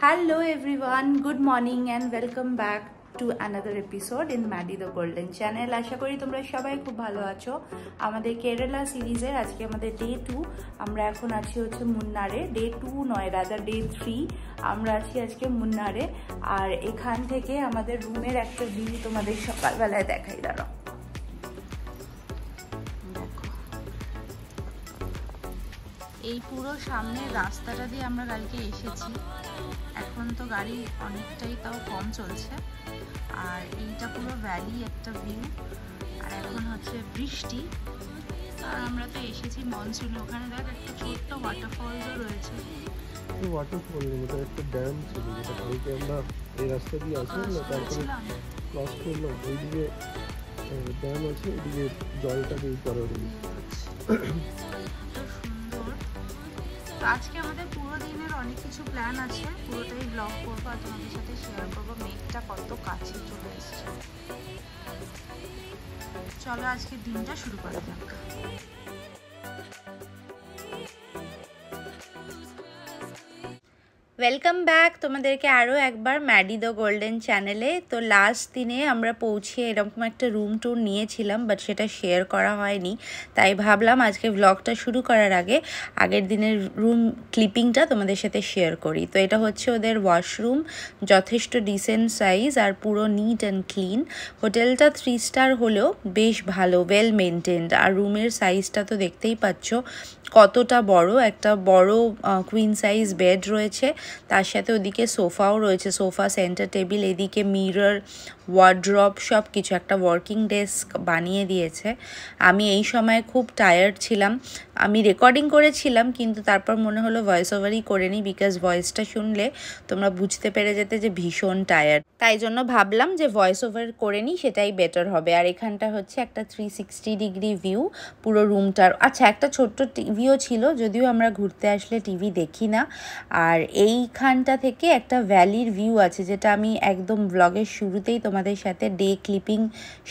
Hello everyone, good morning and welcome back to another episode in Maddie the Golden Channel. আশা করি তোমরা সবাই খুব ভালো আছো। আমাদের কেরালা সিরিজের আজকে আমাদের ডে 2। আমরা এখন আছি হচ্ছে মুন্নারে। ডে 2 নয়, রাদার ডে 3। আমরা আছি আজকে মুন্নারে। আর এখান থেকে আমাদের রুমের একটা ভিউ তোমাদের সকালবেলায় দেখাই। দাঁড়াও, এই পুরো সামনের রাস্তাটা দিয়ে আমরা কালকে এসেছি। এখন তো গাড়ি অনেকটাই তাও কম চলছে। আর এইটা পুরো ভ্যালি একটা ভিউ। আর এখন হচ্ছে বৃষ্টি। আর আমরা তো এসেছি মনসুনে। ওখানে দেখ একটা ছোট্ট ওয়াটারফলসও রয়েছে। ওয়াটারফল ওটা একটা ড্যাম ছিল, যেটা কালকে আমরা এই রাস্তা দিয়ে আসলাম না, তারপরে ক্রস করলাম। ওইদিকে ড্যাম আছে, ওইদিকে জলটাকে এই পরে আজকে আমাদের পুরো দিনের অনেক কিছু প্ল্যান আছে। পুরোটাই ব্লগ করবো আর তোমাদের সাথে শেয়ার করবো। মেঘটা কত কাছে চলে এসছে। চলো আজকে দিনটা শুরু করা যাক। ওয়েলকাম ব্যাক তোমাদেরকে আরও একবার ম্যাডি দ্য গোল্ডেন চ্যানেলে। তো লাস্ট দিনে আমরা পৌঁছে এরকম একটা রুম ট্যুর নিয়েছিলাম, বাট সেটা শেয়ার করা হয়নি। তাই ভাবলাম আজকে ব্লগটা শুরু করার আগে আগের দিনের রুম ক্লিপিংটা তোমাদের সাথে শেয়ার করি। তো এটা হচ্ছে ওদের ওয়াশরুম, যথেষ্ট ডিসেন্ট সাইজ আর পুরো নিট অ্যান্ড ক্লিন। হোটেলটা 3 স্টার হলেও বেশ ভালো, ওয়েল মেনটেন্ড। আর রুমের সাইজটা তো দেখতেই পাচ্ছ কতটা বড়। একটা বড় কুইন সাইজ বেড রয়েছে, তার সাথে ওদিকে সোফাও রয়েছে, সোফা, সেন্টার টেবিল, এদিকে মিরর, ওয়ার্ড্রপ, সব কিছু। একটা ওয়ার্কিং ডেস্ক বানিয়ে দিয়েছে। আমি এই সময় খুব টায়ার্ড ছিলাম। আমি রেকর্ডিং করেছিলাম, কিন্তু তারপর মনে হলো ভয়েস ওভারই করে নিই, বিকজ ভয়েসটা শুনলে তোমরা বুঝতে পেরে যেতে যে ভীষণ টায়ার্ড। তাই জন্য ভাবলাম যে ভয়েস ওভার করে নিই, সেটাই বেটার হবে। আর এখানটা হচ্ছে একটা 360 ডিগ্রি ভিউ পুরো রুমটার। আচ্ছা, একটা ছোট্ট টিভিও ছিল, যদিও আমরা ঘুরতে আসলে টিভি দেখি না। আর এইখানটা থেকে একটা ভ্যালির ভিউ আছে, যেটা আমি একদম ব্লগের শুরুতেই তোমাদের সাথে ডে ক্লিপিং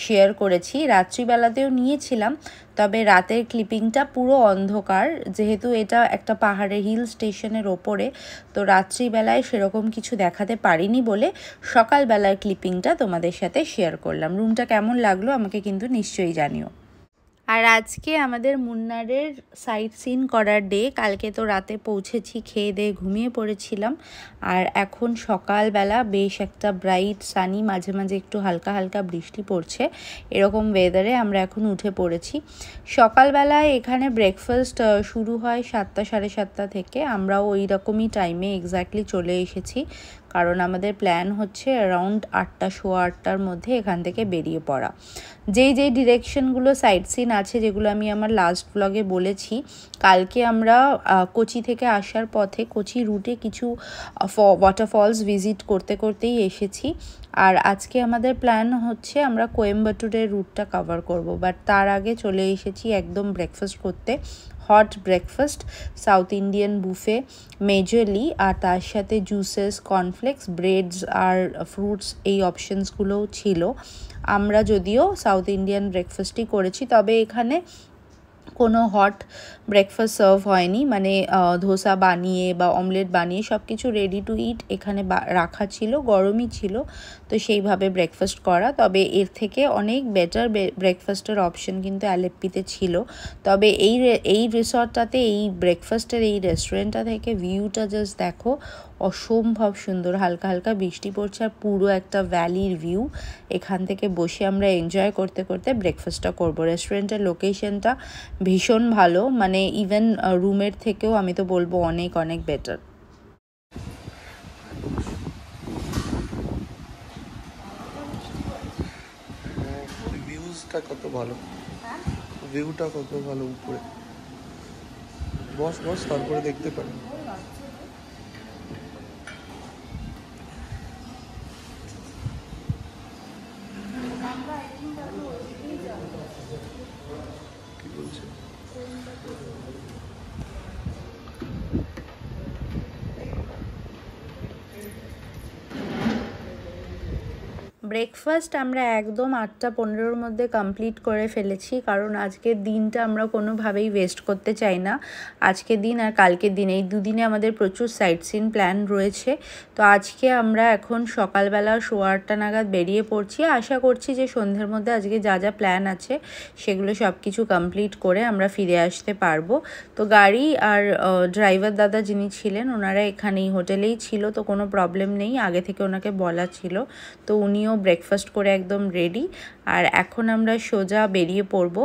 শেয়ার করেছি। রাত্রিবেলাতেও নিয়েছিলাম, তবে রাতের ক্লিপিংটা পুরো অন্ধকার, যেহেতু এটা একটা পাহাড়ের হিল স্টেশনের ওপরে। তো রাত্রিবেলায় সেরকম কিছু দেখাতে পারিনি বলে সকালবেলার ক্লিপিংটা তোমাদের সাথে শেয়ার করলাম। রুমটা কেমন লাগলো আমাকে কিন্তু নিশ্চয়ই জানিও। আর আজকে আমাদের মুন্নারের সাইট সিন করার ডে। কালকে তো রাতে পৌঁছেছি, খেয়ে দিয়ে ঘুমিয়ে পড়েছিলাম। আর এখন সকালবেলা বেশ একটা ব্রাইট সানি, মাঝে মাঝে একটু হালকা হালকা বৃষ্টি পড়ছে, এরকম ওয়েদারে আমরা এখন উঠে পড়েছি। সকালবেলায় এখানে ব্রেকফাস্ট শুরু হয় 7টা সাড়ে 7টা থেকে। আমরাও ওই রকমই টাইমে এক্স্যাক্টলি চলে এসেছি, কারণ আমাদের প্ল্যান হচ্ছে অ্যারাউন্ড 8টা, সোয়া 8টার মধ্যে এখান থেকে বেরিয়ে পড়া। যেই ডিরেকশনগুলো সাইট সিন আছে, যেগুলো আমি আমার লাস্ট ব্লগে বলেছি, কালকে আমরা কোচি থেকে আসার পথে কোচি রুটে কিছু ওয়াটারফলস ভিজিট করতে করতেই এসেছি। আর আজকে আমাদের প্ল্যান হচ্ছে আমরা কোয়েম্বাটুরের রুটটা কভার করব, বাট তার আগে চলে এসেছি একদম ব্রেকফাস্ট করতে। Hot breakfast, south Indian buffet majorly, আর তার সাথে জুসেস, কর্নফ্লেক্স, ব্রেডস আর ফ্রুটস, এই অপশনসগুলোও ছিল। আমরা যদিও সাউথ ইন্ডিয়ান ব্রেকফাস্টই করেছি, তবে এখানে কোনো হট ব্রেকফাস্ট সার্ভ হয়নি। মানে ধোসা বানিয়ে বা অমলেট বানিয়ে সব কিছু রেডি টু ইট এখানে রাখা ছিল, গরমই ছিল, তো সেইভাবে ব্রেকফাস্ট করা। তবে এর থেকে অনেক বেটার ব্রেকফাস্টের অপশন কিন্তু আলেপ্পিতে ছিল। তবে এই রিসর্টটাতে, এই ব্রেকফাস্টের এই রেস্টুরেন্টটা থেকে ভিউটা জাস্ট দেখো, অসম্ভব সুন্দর। হালকা হালকা বৃষ্টি পড়ছে আর পুরো একটা ভ্যালির ভিউ। এখান থেকে বসে আমরা এনজয় করতে করতে ব্রেকফাস্টটা করব। রেস্টুরেন্টের লোকেশনটা ভীষণ ভালো, মানে ইভেন রুমের থেকেও আমি তো বলবো অনেক অনেক বেটার। ভিউজটা কত ভালো, ভিউটা কত ভালো উপরে। বস বস, তারপরে দেখতে পারি। কি বলছে? ব্রেকফাস্ট আমরা একদম 8:15-র মধ্যে কমপ্লিট করে ফেলেছি, কারণ আজকের দিনটা আমরা কোনোভাবেই ওয়েস্ট করতে চাই না। আজকের দিন আর কালকের দিন, এই দুদিনে আমাদের প্রচুর সাইট সিন প্ল্যান রয়েছে। তো আজকে আমরা এখন সকালবেলা 8:15 নাগাদ বেরিয়ে পড়ছি। আশা করছি যে সন্ধ্যের মধ্যে আজকে যা যা প্ল্যান আছে সেগুলো সব কিছু কমপ্লিট করে আমরা ফিরে আসতে পারবো। তো গাড়ি আর ড্রাইভার দাদা যিনি ছিলেন ওনারা এখানেই হোটেলেই ছিল, তো কোনো প্রবলেম নেই, আগে থেকে ওনাকে বলা ছিল। তো উনিও ব্রেকফাস্ট করে একদম রেডি। আর এখন আমরা সোজা বেরিয়ে পড়ব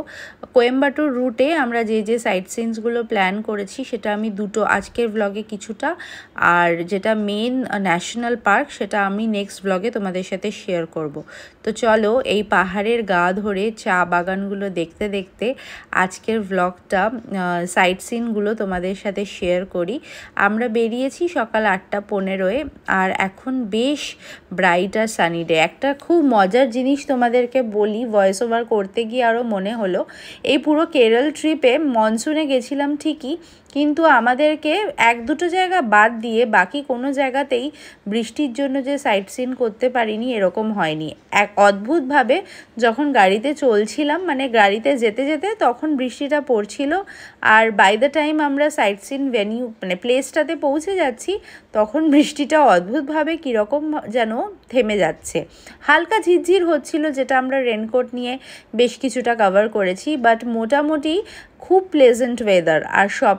কোয়েম্বাটুর রুটে। আমরা যে যে সাইট সিনসগুলো প্ল্যান করেছি সেটা আমি দুটো আজকের ব্লগে কিছুটা, আর যেটা মেন ন্যাশনাল পার্ক সেটা আমি নেক্সট ব্লগে তোমাদের সাথে শেয়ার করব। তো চলো এই পাহাড়ের গা ধরে চা বাগানগুলো দেখতে দেখতে আজকের ব্লগটা সাইট সিনগুলো তোমাদের সাথে শেয়ার করি। আমরা বেরিয়েছি সকাল 8:15-এ, আর এখন বেশ ব্রাইট আর সানি ডে। একটা খুব মজার জিনিস তোমাদেরকে বলি, ভয়েস ওভার করতে গিয়ে আরও মনে হলো, এই পুরো কেরল ট্রিপে মনসুনে গেছিলাম ঠিকই, কিন্তু আমাদেরকে 1-2 জায়গা বাদ দিয়ে বাকি কোনো জায়গাতেই বৃষ্টির জন্য যে সাইট সিন করতে পারিনি এরকম হয়নি। এক অদ্ভুতভাবে যখন গাড়িতে চলছিলাম, মানে গাড়িতে যেতে যেতে তখন বৃষ্টিটা পড়ছিল, আর বাই দ্য টাইম আমরা সাইট সিন ভেনিউ মানে প্লেসটাতে পৌঁছে যাচ্ছি তখন বৃষ্টিটা অদ্ভুতভাবে কীরকম যেন থেমে যাচ্ছে। হালকা ঝিরঝির হচ্ছিল, যেটা আমরা রেনকোট নিয়ে বেশ কিছুটা কভার করেছি, বাট মোটামুটি খুব প্লেজেন্ট ওয়েদার। আর সব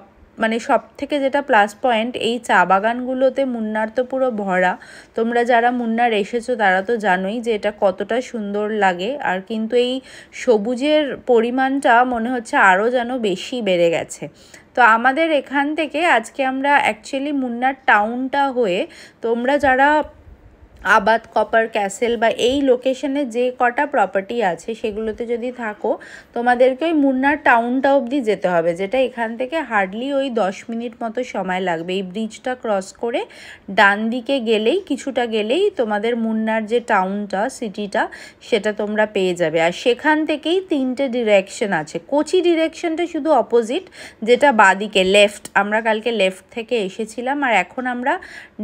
থেকে যেটা প্লাস পয়েন্ট, এই চা বাগানগুলোতে মুন্নার তো পুরো ভরা। তোমরা যারা মুন্নার এসেছো তারা তো জানোই যে এটা কতটা সুন্দর লাগে, আর কিন্তু এই সবুজের পরিমাণটা মনে হচ্ছে আরও যেন বেশি বেড়ে গেছে। তো আমাদের এখান থেকে আজকে আমরা অ্যাকচুয়ালি মুন্নার টাউনটা হয়ে, তোমরা যারা আবাদ কপার ক্যাসেল বা এই লোকেশনে যে কটা প্রপার্টি আছে সেগুলোতে যদি থাকো, তোমাদেরকে ওই মুন্নার টাউনটা অবধি যেতে হবে, যেটা এখান থেকে হার্ডলি ওই 10 মিনিট মতো সময় লাগবে। এই ব্রিজটা ক্রস করে ডান দিকে গেলেই, কিছুটা গেলেই তোমাদের মুন্নার যে টাউনটা, সিটিটা, সেটা তোমরা পেয়ে যাবে। আর সেখান থেকেই 3টে ডিরেকশন আছে। কোচি ডিরেকশনটা শুধু অপোজিট, যেটা বাদিকে লেফট, আমরা কালকে লেফট থেকে এসেছিলাম, আর এখন আমরা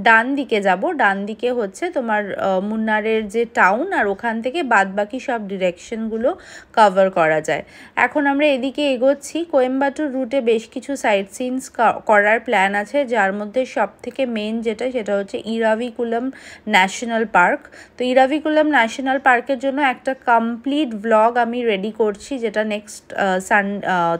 ডান দিকে যাব। ডান দিকে হচ্ছে তোমার মুন্নারের যে টাউন, আর ওখান থেকে বাদবাকি সব ডিরেকশনগুলো কভার করা যায়। এখন আমরা এদিকে এগোচ্ছি। কোয়েম্বাটুর রুটে বেশ কিছু সাইট সিনস করার প্ল্যান আছে, যার মধ্যে সব থেকে মেন যেটা, সেটা হচ্ছে ইরাভিকুলাম ন্যাশনাল পার্ক। তো ইরাভিকুলাম ন্যাশনাল পার্কের জন্য একটা কমপ্লিট ব্লগ আমি রেডি করছি, যেটা নেক্সট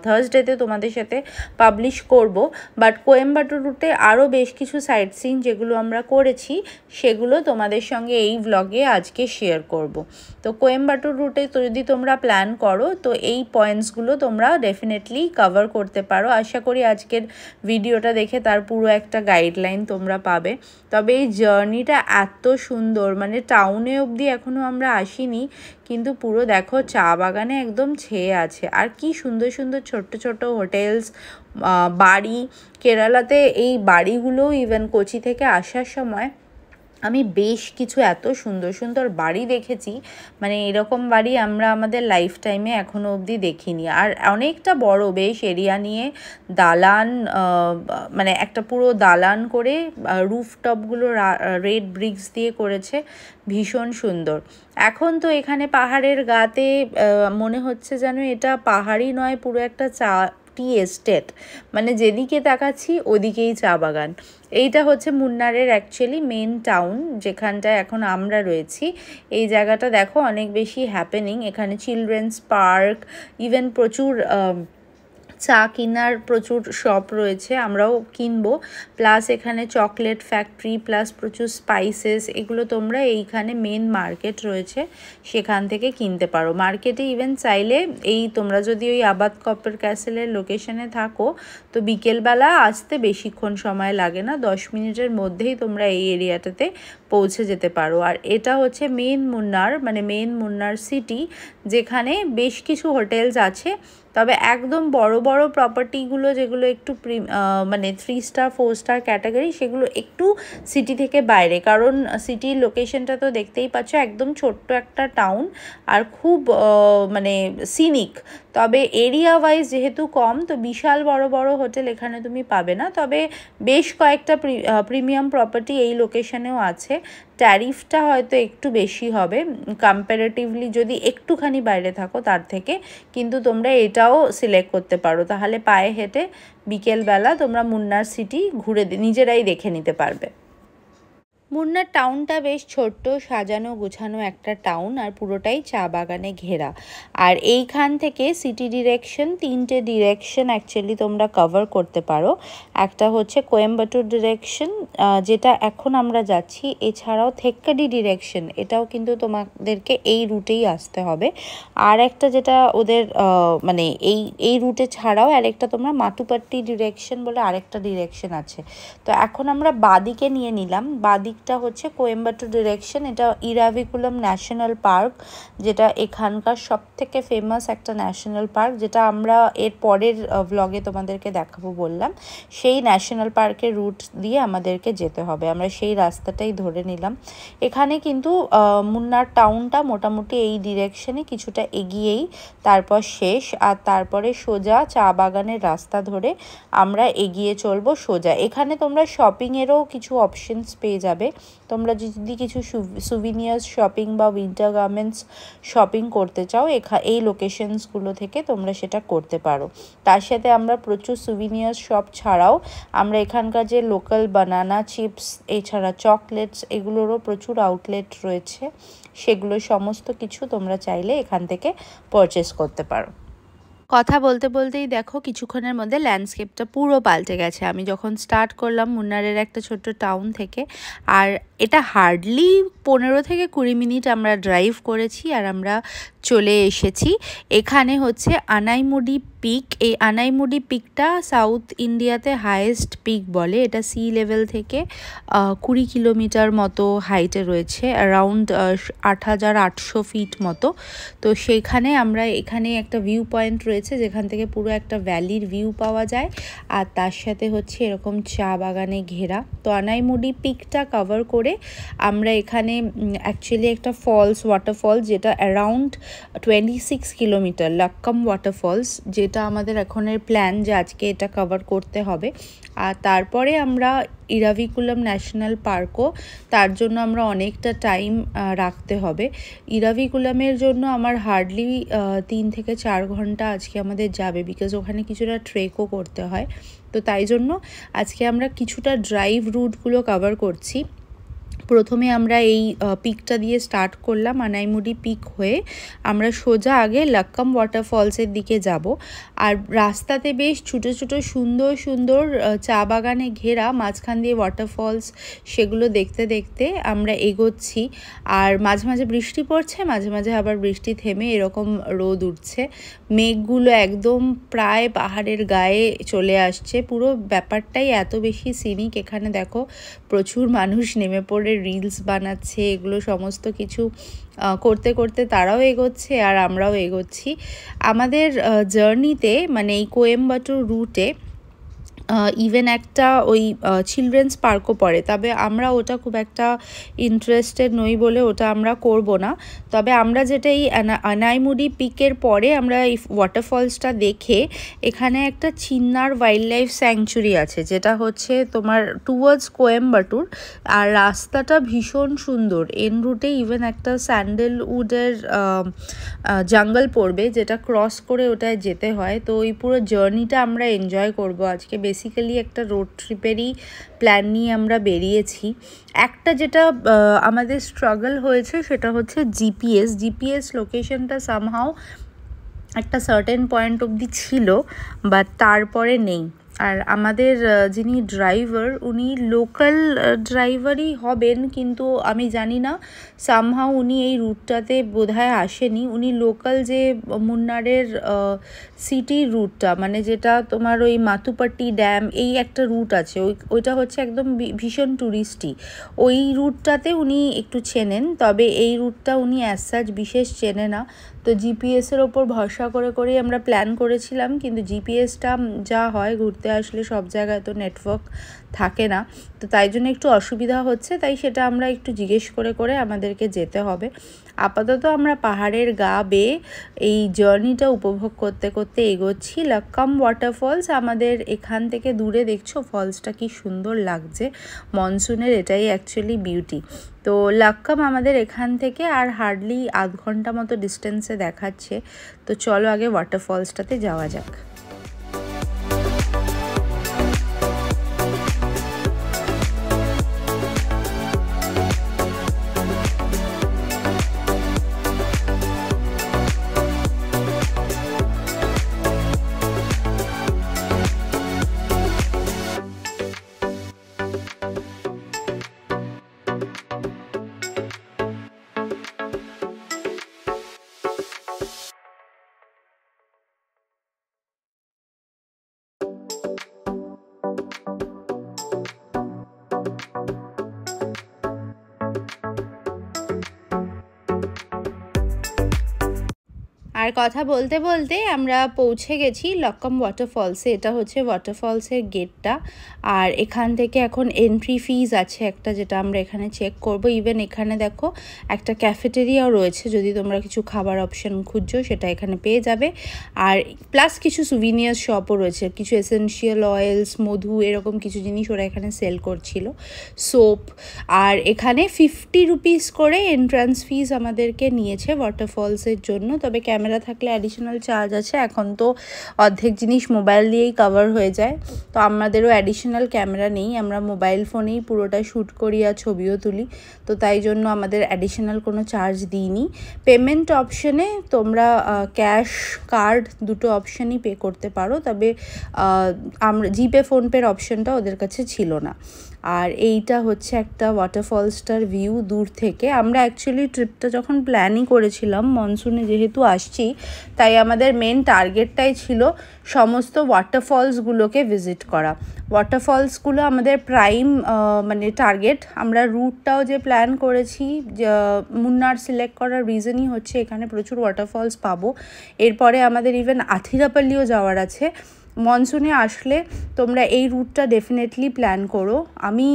থার্সডেতে তোমাদের সাথে পাবলিশ করব। বাট কোয়েম্বাটুর রুটে আরও বেশ কিছু সাইট সিন যেগুলো আমরা করেছি সেগুলো তোমাদের সঙ্গে এই ব্লগে আজকে শেয়ার করব। তো কোয়েম্বাটুর রুটে তো যদি তোমরা প্ল্যান করো, তো এই পয়েন্টসগুলো তোমরা ডেফিনেটলি কভার করতে পারো। আশা করি আজকের ভিডিওটা দেখে তার পুরো একটা গাইডলাইন তোমরা পাবে। তবে এই জার্নিটা এত সুন্দর, মানে টাউনে অবধি এখনও আমরা আসিনি, কিন্তু পুরো দেখো চা বাগানে একদম ছেয়ে আছে। আর কি সুন্দর সুন্দর ছোট্ট ছোট্ট হোটেলস, বাড়ি। কেরালাতে এই বাড়িগুলো ইভেন কোচি থেকে আসার সময় আমি বেশ কিছু এত সুন্দর সুন্দর বাড়ি দেখেছি, মানে এরকম বাড়ি আমরা আমাদের লাইফ টাইমে এখনও অবধি দেখিনি। আর অনেকটা বড়, বেশ এরিয়া নিয়ে দালান, মানে একটা পুরো দালান করে রুফটপগুলো রেড ব্রিক্স দিয়ে করেছে, ভীষণ সুন্দর। এখন তো এখানে পাহাড়ের গাতে মনে হচ্ছে যেন এটা পাহাড়ই নয়, পুরো একটা টি এস্টেট, মানে যেদিকে তাকাচ্ছি ওদিকেই চা বাগান। এইটা হচ্ছে মুন্নারের অ্যাকচুয়ালি মেন টাউন, যেখানটায় এখন আমরা রয়েছি। এই জায়গাটা দেখো অনেক বেশি হ্যাপেনিং। এখানে চিলড্রেন্স পার্ক, ইভেন প্রচুর চা কেনার প্রচুর শপ রয়েছে, আমরাও কিনবো। প্লাস এখানে চকলেট ফ্যাক্টরি, প্লাস প্রচুর স্পাইসেস, এগুলো তোমরা এইখানে মেন মার্কেট রয়েছে সেখান থেকে কিনতে পারো। মার্কেটে ইভেন চাইলে এই তোমরা যদি ওই আবাদ কপার ক্যাসেলের লোকেশনে থাকো, তো বিকেলবেলা আসতে বেশিক্ষণ সময় লাগে না, 10 মিনিটের মধ্যেই তোমরা এই এরিয়াটাতে পৌঁছে যেতে পারো। আর এটা হচ্ছে মেন মুন্নার, মানে মেন মুন্নার সিটি, যেখানে বেশ কিছু হোটেলস আছে। তবে একদম বড় বড় প্রপার্টিগুলো যেগুলো একটু মানে 3 স্টার 4 স্টার ক্যাটাগরি, সেগুলো একটু সিটি থেকে বাইরে, কারণ সিটির লোকেশনটা তো দেখতেই পাচ্ছ, একদম ছোট্ট একটা টাউন আর খুব মানে সিনিক। তবে এরিয়া ওয়াইজ যেহেতু কম, তো বিশাল বড় বড় হোটেল এখানে তুমি পাবে না। তবে বেশ কয়েকটা প্রিমিয়াম প্রপার্টি এই লোকেশনেও আছে। ট্যারিফটা হয়তো একটু বেশি হবে কম্প্যারেটিভলি যদি একটুখানি বাইরে থাকো তার থেকে, কিন্তু তোমরা এটাও সিলেক্ট করতে পারো। তাহলে পায়ে হেঁটে বিকেলবেলা তোমরা মুন্নার সিটি ঘুরে নিজেরাই দেখে নিতে পারবে। মুন্নার টাউনটা বেশ ছোট্ট, সাজানো গোছানো একটা টাউন, আর পুরোটাই চা বাগানে ঘেরা। আর এইখান থেকে সিটি ডিরেকশন, 3টে ডিরেকশন অ্যাকচুয়ালি তোমরা কভার করতে পারো। একটা হচ্ছে কোয়েম্বাটুর ডিরেকশন, যেটা এখন আমরা যাচ্ছি। এছাড়াও থেক্কাডি ডিরেকশন, এটাও কিন্তু তোমাদেরকে এই রুটেই আসতে হবে। আর একটা যেটা ওদের মানে এই রুটে ছাড়াও আরেকটা তোমরা মাটুপাট্টি ডিরেকশন বলে আরেকটা ডিরেকশন আছে। তো এখন আমরা বাদিকে নিয়ে নিলাম। বাদিকটা হচ্ছে কোয়েম্বাটুর ডিরেকশন। এটা ইরাভিকুলাম ন্যাশনাল পার্ক, যেটা এখানকার সবথেকে ফেমাস একটা ন্যাশনাল পার্ক, যেটা আমরা এর পরের ভ্লগে তোমাদেরকে দেখাবো বললাম। সেই ন্যাশনাল পার্কের রুট দিয়ে আমাদেরকে যেতে হবে, আমরা সেই রাস্তাটাই ধরে নিলাম। এখানে কিন্তু মুন্নার টাউনটা মোটামুটি এই ডিরেকশনে কিছুটা এগিয়েই তারপর শেষ, আর তারপরে সোজা চা বাগানের রাস্তা ধরে আমরা এগিয়ে চলবো সোজা। এখানে তোমরা শপিংয়েরও কিছু অপশনস পেয়ে যাবে। তোমরা যদি কিছু সুভিনিয়ার্স শপিং বা উইন্টার গার্মেন্টস শপিং করতে চাও, এই লোকেশনসগুলো থেকে তোমরা সেটা করতে পারো। তার সাথে আমরা প্রচুর সুভিনিয়ার্স শপ ছাড়াও আমরা এখানকার যে লোকাল বানানা চিপস, এছাড়া চকলেটস, এগুলোরও প্রচুর আউটলেট রয়েছে। সেগুলো সমস্ত কিছু তোমরা চাইলে এখান থেকে পারচেস করতে পারো। কথা বলতে বলতেই দেখো কিছুক্ষণের মধ্যে ল্যান্ডস্কেপটা পুরো পাল্টে গেছে। আমি যখন স্টার্ট করলাম মুন্নারের একটা ছোট্ট টাউন থেকে, আর এটা হার্ডলি 15 থেকে 20 মিনিট আমরা ড্রাইভ করেছি, আর আমরা চলে এসেছি। এখানে হচ্ছে আনাইমুডি পিক। এই আনাইমুডি পিকটা সাউথ ইন্ডিয়াতে হাইয়েস্ট পিক বলে। এটা সি লেভেল থেকে 20 কিলোমিটার মতো হাইটে রয়েছে, অ্যারাউন্ড 8800 ফিট মতো। তো সেইখানে আমরা এখানে একটা ভিউ পয়েন্ট রয়েছে যেখান থেকে পুরো একটা ভ্যালির ভিউ পাওয়া যায়, আর তার সাথে হচ্ছে এরকম চা বাগানে ঘেরা। তো আনাইমুডি পিকটা কভার করে আমরা এখানে অ্যাকচুয়ালি একটা ওয়াটারফলস যেটা অ্যারাউন্ড 26 কিলোমিটার, লাক্কাম ওয়াটারফলস, যেটা আমাদের এখনের প্ল্যান যে আজকে এটা কভার করতে হবে। আর তারপরে আমরা ইরাভিকুলাম ন্যাশনাল পার্কও, তার জন্য আমরা অনেকটা টাইম রাখতে হবে। ইরাভিকুলামের জন্য আমার হার্ডলি 3 থেকে 4 ঘন্টা আজকে আমাদের যাবে, বিকজ ওখানে কিছুটা ট্রেকও করতে হয়। তো তাই জন্য আজকে আমরা কিছুটা ড্রাইভ রুটগুলো কভার করছি। প্রথমে আমরা এই পিকটা দিয়ে স্টার্ট করলাম। আনাইমুডি পিক হয়ে আমরা সোজা আগে লাক্কাম ওয়াটারফলসের দিকে যাব। আর রাস্তাতে বেশ ছোটো ছোটো সুন্দর সুন্দর চা বাগানে ঘেরা, মাঝখান দিয়ে ওয়াটারফলস, সেগুলো দেখতে দেখতে আমরা এগোচ্ছি। আর মাঝে মাঝে বৃষ্টি পড়ছে, মাঝে মাঝে আবার বৃষ্টি থেমে এরকম রোদ উঠছে। মেঘগুলো একদম প্রায় পাহাড়ের গায়ে চলে আসছে। পুরো ব্যাপারটাই এত বেশি সিনিক। এখানে দেখো প্রচুর মানুষ নেমে পড়ে রিলস বানাচ্ছে, এগুলো সমস্ত কিছু করতে করতে তারাও এগোচ্ছে আর আমরাও এগোচ্ছি। আমাদের জার্নিতে মানে এই কোয়েম্বাটুর রুটে ইভেন একটা ওই চিলড্রেন্স পার্কও পড়ে, তবে আমরা ওটা খুব একটা ইন্টারেস্টেড নই বলে ওটা আমরা করব না। তবে আমরা যেটা এই আনাইমুডি পিকের পরে আমরা এই ওয়াটারফলসটা দেখে, এখানে একটা চিন্নার ওয়াইল্ড লাইফ স্যাংচুরি আছে, যেটা হচ্ছে তোমার টুয়ার্ডস কোয়েম্বাটুর। আর রাস্তাটা ভীষণ সুন্দর। এন রুটে ইভেন একটা স্যান্ডেলউডের জঙ্গল পড়বে, যেটা ক্রস করে ওটায় যেতে হয়। তো ওই পুরো জার্নিটা আমরা এনজয় করব আজকে। বেসিক্যালি একটা রোড ট্রিপেরই প্ল্যান নিয়ে আমরা বেরিয়েছি। একটা যেটা আমাদের স্ট্রাগল হয়েছে সেটা হচ্ছে জিপিএস লোকেশনটা সামহাও একটা সার্টেন পয়েন্ট অবধি ছিল, বাট তারপরে নেই। আর আমাদের যিনি ড্রাইভার, উনি লোকাল ড্রাইভারই হবেন, কিন্তু আমি জানি না, সামহাও উনি এই রুটটাতে বোধহয় আসেনি। উনি লোকাল যে মুন্নারের সিটির রুটটা, মানে যেটা তোমার ওই মাতুপাট্টি ড্যাম, এই একটা রুট আছে, ওইটা হচ্ছে একদম ভীষণ টুরিস্টি। ওই রুটটাতে উনি একটু চেনেন, তবে এই রুটটা উনি অ্যাজ সাচ বিশেষ চেনে না। তো জিপিএসের ওপর ভরসা করে করেই আমরা প্ল্যান করেছিলাম, কিন্তু জিপিএসটা যা হয় ঘুরতে আসলে সব জায়গায় তো নেটওয়ার্ক থাকে না, তো তাই জন্য একটু অসুবিধা হচ্ছে, তাই সেটা আমরা একটু জিজ্ঞেস করে করে আমাদেরকে যেতে হবে। আপাতত আমরা পাহাড়ের গা বেয়ে এই জার্নিটা উপভোগ করতে করতে এগোচ্ছি। লাক্কাম ওয়াটারফলস আমাদের এখান থেকে দূরে দেখছো ফলসটা কি সুন্দর লাগছে, মনসুনের এটাই অ্যাকচুয়ালি বিউটি। তো লাক্কাম আমাদের এখান থেকে আর হার্ডলি আধ ঘন্টা মতো ডিস্টেন্সে দেখাচ্ছে। তো চলো আগে ওয়াটারফলসটাতে যাওয়া যাক। আর কথা বলতে বলতে আমরা পৌঁছে গেছি লাক্কাম ওয়াটারফলসে। এটা হচ্ছে ওয়াটারফলসের গেটটা, আর এখান থেকে এখন এন্ট্রি ফিজ আছে একটা, যেটা আমরা এখানে চেক করব। ইভেন এখানে দেখো একটা ক্যাফেটেরিয়াও রয়েছে, যদি তোমরা কিছু খাবার অপশন খুঁজছো সেটা এখানে পেয়ে যাবে। আর প্লাস কিছু সুভিনিয়ার শপও রয়েছে, কিছু এসেনশিয়াল অয়েলস, মধু, এরকম কিছু জিনিস ওরা এখানে সেল করছিল, সোপ। আর এখানে 50 রুপিস করে এন্ট্রান্স ফিজ আমাদেরকে নিয়েছে ওয়াটারফলসের জন্য, তবে ক্যামেরা থাকলে অ্যাডিশনাল চার্জ আছে। এখন তো অর্ধেক জিনিস মোবাইল দিয়েই কভার হয়ে যায়, তো আমাদেরও অ্যাডিশনাল ক্যামেরা নেই, আমরা মোবাইল ফোনেই পুরোটা শ্যুট করি আর ছবিও তুলি, তো তাই জন্য আমাদের অ্যাডিশনাল কোনো চার্জ দিইনি। পেমেন্ট অপশনে তোমরা ক্যাশ, কার্ড দুটো অপশানই পে করতে পারো, তবে আমরা জিপে, ফোনপের অপশানটা ওদের কাছে ছিল না। আর এইটা হচ্ছে একটা ওয়াটারফলসটার ভিউ দূর থেকে। আমরা অ্যাকচুয়ালি ট্রিপটা যখন প্ল্যানই করেছিলাম, মনসুনে যেহেতু আসছি, তাই আমাদের মেন টার্গেটটাই ছিল সমস্ত ওয়াটারফলসগুলোকে ভিজিট করা। ওয়াটারফলসগুলো আমাদের প্রাইম মানে টার্গেট। আমরা রুটটাও যে প্ল্যান করেছি, মুন্নার সিলেক্ট করার রিজনই হচ্ছে এখানে প্রচুর ওয়াটারফলস পাবো। এরপরে আমাদের ইভেন আথিরাপল্লিও যাওয়ার আছে। মনসুনে আসলে তোমরা এই রুটটা ডেফিনেটলি প্ল্যান করো। আমি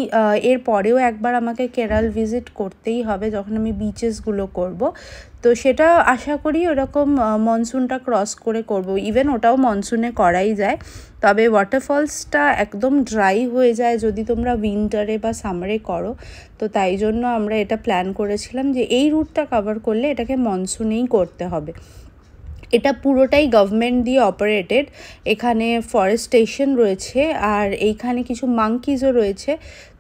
এর পরেও একবার আমাকে কেরল ভিজিট করতেই হবে, যখন আমি বিচেসগুলো করব, তো সেটা আশা করি ওরকম মনসুনটা ক্রস করে করব। ইভেন ওটাও মনসুনে করাই যায়, তবে ওয়াটারফলসটা একদম ড্রাই হয়ে যায় যদি তোমরা উইন্টারে বা সামারে করো, তো তাই জন্য আমরা এটা প্ল্যান করেছিলাম যে এই রুটটা কভার করলে এটাকে মনসুনেই করতে হবে। এটা পুরোটাই গভর্নমেন্ট দিয়ে অপারেটেড, এখানে ফরেস্টেশন রয়েছে, আর এইখানে কিছু মাঙ্কিজও রয়েছে।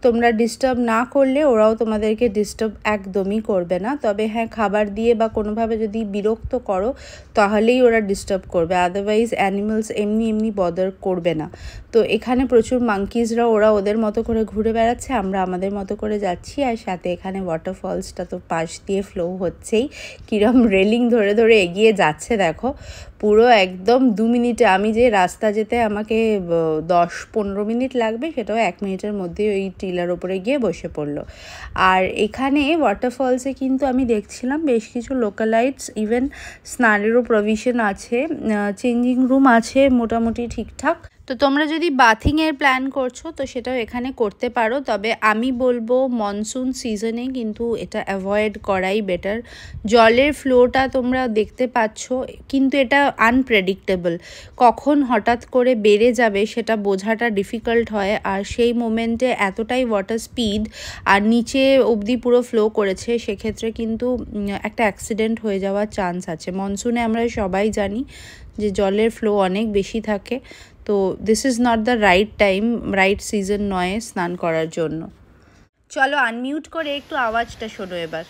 তোমরা ডিস্টার্ব না করলে ওরাও তোমাদেরকে ডিস্টার্ব একদমই করবে না, তবে হ্যাঁ খাবার দিয়ে বা কোনোভাবে যদি বিরক্ত করো তাহলেই ওরা ডিস্টার্ব করবে, আদারওয়াইজ অ্যানিমালস এমনি এমনি বদার করবে না। তো এখানে প্রচুর মাঙ্কিজরা, ওরা ওদের মতো করে ঘুরে বেড়াচ্ছে, আমরা আমাদের মতো করে যাচ্ছি, আর সাথে এখানে ওয়াটারফলসটা তো পাশ দিয়ে ফ্লো হচ্ছেই, কিরম রেলিং ধরে ধরে এগিয়ে যাচ্ছে দেখো, পুরো একদম 2 মিনিটে। আমি যে রাস্তা যেতে আমাকে 10-15 মিনিট লাগবে, সেটাও 1 মিনিটের মধ্যে ওই টিলার ওপরে গিয়ে বসে পড়লো। আর এখানে ওয়াটারফলসে কিন্তু আমি দেখছিলাম বেশ কিছু লোকালাইটস, ইভেন স্নানেরও প্রভিশন আছে, চেঞ্জিং রুম আছে মোটামুটি ঠিকঠাক। তো তোমরা যদি বাথিংয়ের প্ল্যান করছো তো সেটাও এখানে করতে পারো, তবে আমি বলবো মনসুন সিজনে কিন্তু এটা অ্যাভয়েড করাই বেটার। জলের ফ্লোটা তোমরা দেখতে পাচ্ছ, কিন্তু এটা আনপ্রেডিক্টেবল, কখন হঠাৎ করে বেড়ে যাবে সেটা বোঝাটা ডিফিকাল্ট হয়, আর সেই মোমেন্টে এতটাই ওয়াটার স্পিড আর নিচে অবধি পুরো ফ্লো করেছে, সেক্ষেত্রে কিন্তু একটা অ্যাক্সিডেন্ট হয়ে যাওয়ার চান্স আছে। মনসুনে আমরা সবাই জানি যে জলের ফ্লো অনেক বেশি থাকে, তো this is not the right time, right season নয় স্নান করার জন্য। চলো আনমিউট করে একটু আওয়াজটা শোনো এবার।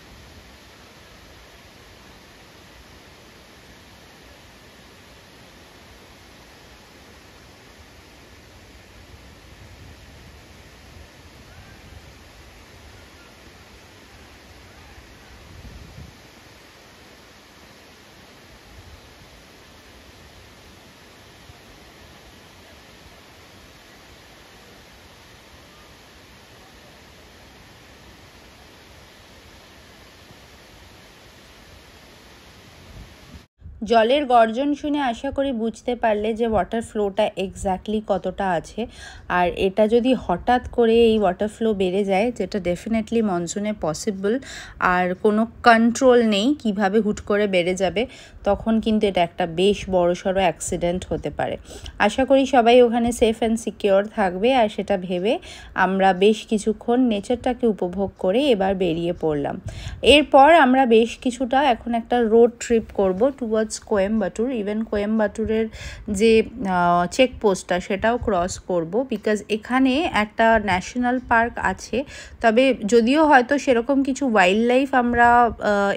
জলের গর্জন শুনে আশা করি বুঝতে পারলে যে ওয়াটার ফ্লোটা এক্স্যাক্টলি কতটা আছে। আর এটা যদি হঠাৎ করে এই ওয়াটার ফ্লো বেড়ে যায়, যেটা ডেফিনেটলি মনসুনে পসিবল, আর কোনো কন্ট্রোল নেই কিভাবে হুট করে বেড়ে যাবে, তখন কিন্তু এটা একটা বেশ বড়সড় অ্যাক্সিডেন্ট হতে পারে। আশা করি সবাই ওখানে সেফ অ্যান্ড সিকিওর থাকবে, আর সেটা ভেবে আমরা বেশ কিছুক্ষণ নেচারটাকে উপভোগ করে এবার বেরিয়ে পড়লাম। এরপর আমরা বেশ কিছুটা এখন একটা রোড ট্রিপ করব টুয়ার্ডস কোয়েম্বাটুর। ইভেন কোয়েম্বাটুরের যে চেকপোস্টটা সেটাও ক্রস করব, বিকজ এখানে একটা ন্যাশনাল পার্ক আছে, তবে যদিও হয়তো সেরকম কিছু ওয়াইল্ড লাইফ আমরা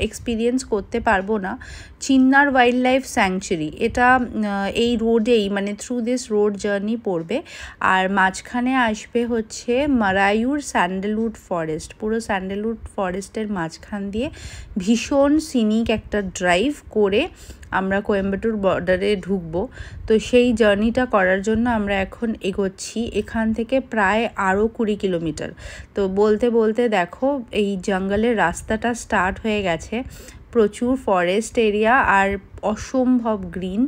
এক্সপিরিয়েন্স করতে পারবো না। চিন্নার ওয়াইল্ড লাইফ স্যাংচুরি, এটা এই রোডেই মানে থ্রু দিস রোড জার্নি পড়বে, আর মাঝখানে আসবে হচ্ছে মারায়ুর স্যান্ডেলউড ফরেস্ট। পুরো স্যান্ডেলউড ফরেস্টের মাঝখান দিয়ে ভীষণ সিনিক একটা ড্রাইভ করে আমরা কোয়েম্বাটুর বর্ডারে ঢুকবো। তো সেই জার্নিটা করার জন্য আমরা এখন এগোচ্ছি এখান থেকে প্রায় আরও 20 কিলোমিটার। তো বলতে বলতে দেখো এই জঙ্গলের রাস্তাটা স্টার্ট হয়ে গেছে, প্রচুর ফরেস্ট এরিয়া আর অসম্ভব গ্রিন।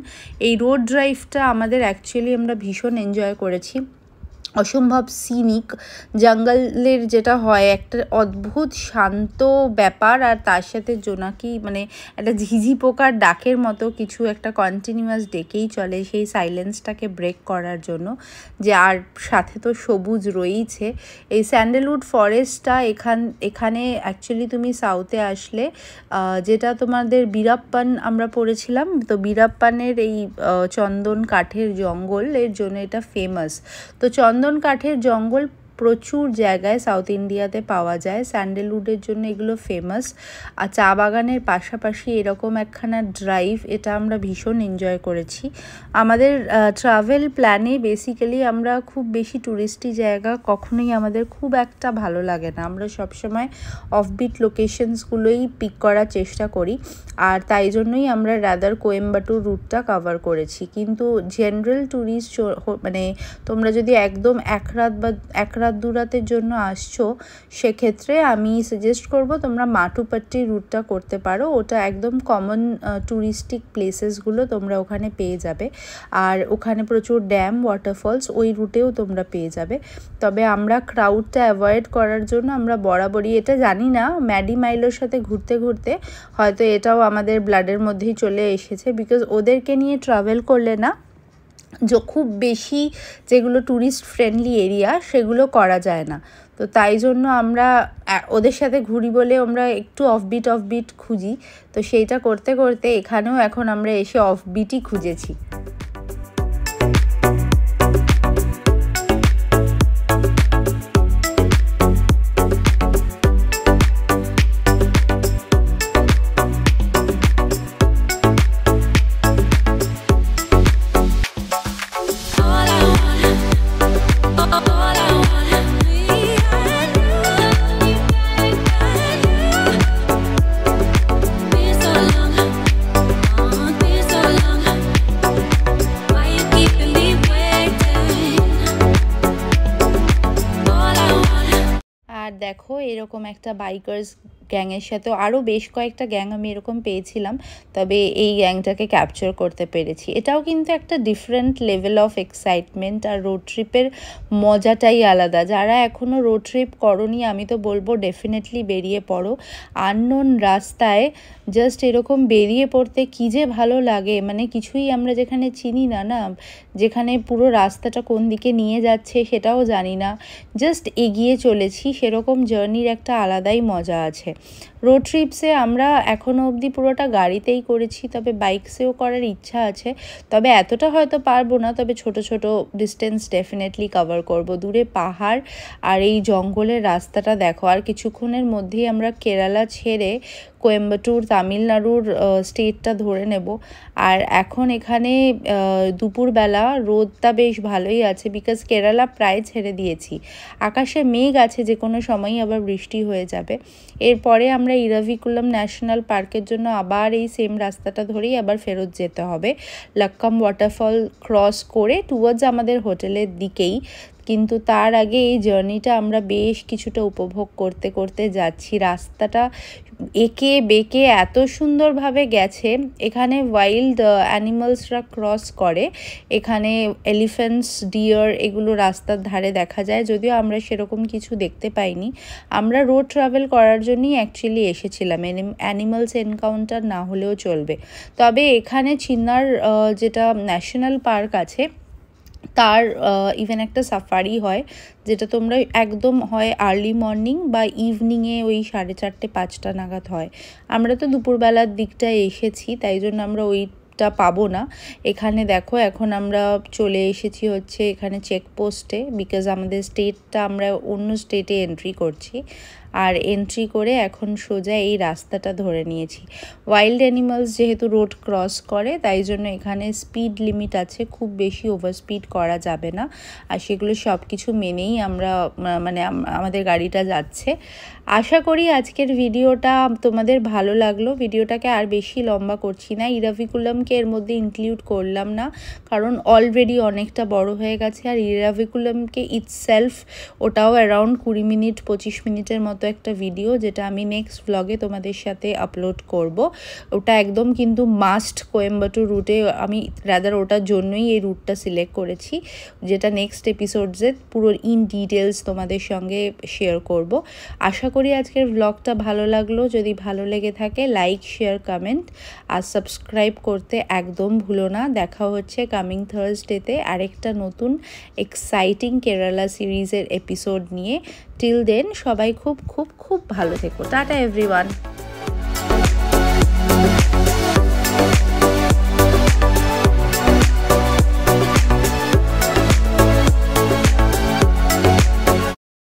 এই রোড ড্রাইভটা আমাদের অ্যাকচুয়ালি আমরা ভীষণ এনজয় করেছি, অসম্ভব সিনিক। জঙ্গলের যেটা হয় একটা অদ্ভুত শান্ত ব্যাপার, আর তার সাথে জোনাকি মানে একটা ঝিঝি পোকার ডাকের মতো কিছু একটা কন্টিনিউয়াস ডেকেই চলে সেই সাইলেন্সটাকে ব্রেক করার জন্য, যে আর সাথে তো সবুজ রয়েইছে। এই স্যান্ডেলউড ফরেস্টটা এখানে অ্যাকচুয়ালি তুমি সাউথে আসলে যেটা তোমাদের বীরাপ্পান আমরা পড়েছিলাম, তো বীরাপ্পানের এই চন্দন কাঠের জঙ্গল এর জন্য এটা ফেমাস। তো চন্দন কাঠের জঙ্গল প্রচুর জায়গায় সাউথ ইন্ডিয়াতে পাওয়া যায়, স্যান্ডেলউডের জন্য এগুলো ফেমাস। আর চা বাগানের পাশাপাশি এরকম একখানা ড্রাইভ, এটা আমরা ভীষণ এনজয় করেছি। আমাদের ট্রাভেল প্ল্যানে বেসিক্যালি আমরা খুব বেশি ট্যুরিস্টি জায়গা কখনোই আমাদের খুব একটা ভালো লাগে না, আমরা সবসময় অফবিট লোকেশনসগুলোই পিক করার চেষ্টা করি, আর তাই জন্যই আমরা রাদার কোয়েম্বাটুর রুটটা কভার করেছি। কিন্তু জেনারেল ট্যুরিস্ট মানে তোমরা যদি একদম এক রাত 2 রাতের জন্য আসছো, সেক্ষেত্রে আমি সাজেস্ট করব তোমরা মাটুপাট্টি রুটটা করতে পারো। ওটা একদম কমন ট্যুরিস্টিক প্লেসেসগুলো তোমরা ওখানে পেয়ে যাবে, আর ওখানে প্রচুর ড্যাম ওয়াটারফলস ওই রুটেও তোমরা পেয়ে যাবে। তবে আমরা ক্রাউডটা অ্যাভয়েড করার জন্য আমরা বরাবরই, এটা জানি না ম্যাডি মাইলোর সাথে ঘুরতে ঘুরতে হয়তো এটাও আমাদের ব্লাডের মধ্যেই চলে এসেছে, বিকজ ওদেরকে নিয়ে ট্রাভেল করলে না খুব বেশি যেগুলো ট্যুরিস্ট ফ্রেন্ডলি এরিয়া সেগুলো করা যায় না। তো তাই জন্য আমরা ওদের সাথে ঘুরি বলে আমরা একটু অফবিট খুঁজি, তো সেইটা করতে করতে এখানেও এখন আমরা এসে অফবিটই খুঁজেছি। দেখো এরকম একটা বাইকার্স গ্যাংয়ের সাথেও আরও বেশ কয়েকটা গ্যাং আমি এরকম পেয়েছিলাম, তবে এই গ্যাংটাকে ক্যাপচার করতে পেরেছি। এটাও কিন্তু একটা ডিফারেন্ট লেভেল অফ এক্সাইটমেন্ট, আর রোড ট্রিপের মজাটাই আলাদা। যারা এখনও রোড ট্রিপ করোনি আমি তো বলবো ডেফিনেটলি বেরিয়ে পড়ো। আননোন রাস্তায় জাস্ট এরকম বেরিয়ে পড়তে কী যে ভালো লাগে, মানে কিছুই আমরা যেখানে চিনি না, যেখানে পুরো রাস্তাটা কোন দিকে নিয়ে যাচ্ছে সেটাও জানি না, জাস্ট এগিয়ে চলেছি, সেরকম জার্নির একটা আলাদাই মজা আছে। রোড ট্রিপসে আমরা এখনও অবধি পুরোটা গাড়িতেই করেছি, তবে বাইকসেও করার ইচ্ছা আছে, তবে এতটা হয়তো পারবো না, তবে ছোট ছোট ডিস্টেন্স ডেফিনেটলি কভার করব। দূরে পাহাড় আর এই জঙ্গলের রাস্তাটা দেখো, আর কিছুক্ষণের মধ্যেই আমরা কেরালা ছেড়ে কোয়েম্বাটুর তামিলনাড়ুর স্টেটটা ধরে নেব। আর এখন এখানে দুপুরবেলা রোদটা বেশ ভালোই আছে, বিকজ কেরালা প্রায় ছেড়ে দিয়েছি, আকাশে মেঘ আছে, যে কোনো সময়ই আবার বৃষ্টি হয়ে যাবে। এরপরে আমরা ইরাভিকুলাম ন্যাশনাল পার্কের জন্য আবার এই সেম রাস্তাটা ধরেই আবার ফেরত যেতে হবে, লাক্কাম ওয়াটারফল ক্রস করে টুয়ার্ডস আমাদের হোটেলের দিকেই। কিন্তু তার আগে এই জার্নিটা আমরা বেশ কিছুটা উপভোগ করতে করতে যাচ্ছি। রাস্তাটা এঁকে বেঁকে এত সুন্দরভাবে গেছে। এখানে ওয়াইল্ড অ্যানিমালসরা ক্রস করে, এখানে এলিফ্যান্টস, ডিয়ার এগুলো রাস্তার ধারে দেখা যায়, যদিও আমরা সেরকম কিছু দেখতে পাইনি। আমরা রোড ট্রাভেল করার জন্যই অ্যাকচুয়ালি এসেছিলাম, অ্যানিমালস এনকাউন্টার না হলেও চলবে। তবে এখানে চিন্নার যেটা ন্যাশনাল পার্ক আছে তার ইভেন একটা সাফারি হয়, যেটা তোমরা একদম হয় আর্লি মর্নিং বা ইভিনিংয়ে ওই 4:30-5টা নাগাদ হয়। আমরা তো দুপুরবেলার দিকটায় এসেছি, তাই জন্য আমরা ওইটা পাবো না। এখানে দেখো এখন আমরা চলে এসেছি হচ্ছে এখানে চেকপোস্টে, বিকজ আমাদের স্টেটটা আমরা অন্য স্টেটে এন্ট্রি করছি, আর এন্ট্রি করে এখন সোজা এই রাস্তাটা ধরে নিয়েছি। ওয়াইল্ড অ্যানিমালস যেহেতু রোড ক্রস করে, তাই জন্য এখানে স্পিড লিমিট আছে, খুব বেশি ওভার স্পিড করা যাবে না, আর সেগুলো সব কিছু মেনেই আমরা মানে আমাদের গাড়িটা যাচ্ছে। আশা করি আজকের ভিডিওটা তোমাদের ভালো লাগলো। ভিডিওটাকে আর বেশি লম্বা করছি না, ইরাভিকুলামকে এর মধ্যে ইনক্লুড করলাম না, কারণ অলরেডি অনেকটা বড় হয়ে গেছে। আর ইরাভিকুলামকে ইটসেলফ ওটাও অ্যারাউন্ড 20-25 মিনিটের মতো একটা ভিডিও, যেটা আমি নেক্সট ভ্লগে তোমাদের সাথে আপলোড করব। ওটা একদম কিন্তু মাস্ট কোয়েম্বাটুর রুটে, আমি রাদার ওটার জন্যই এই রুটটা সিলেক্ট করেছি, যেটা নেক্সট এপিসোডসে পুরো ইন ডিটেলস তোমাদের সঙ্গে শেয়ার করব। আশা করি আজকের ভ্লগটা ভালো লাগলো। যদি ভালো লেগে থাকে লাইক, শেয়ার, কমেন্ট আর সাবস্ক্রাইব করতে একদম ভুলো না। দেখা হচ্ছে কামিং থার্সডেতে আরেকটা নতুন এক্সাইটিং কেরালা সিরিজের এপিসোড নিয়ে। টিল দেন সবাই খুব খুব খুব ভালো থেকো। Tata everyone.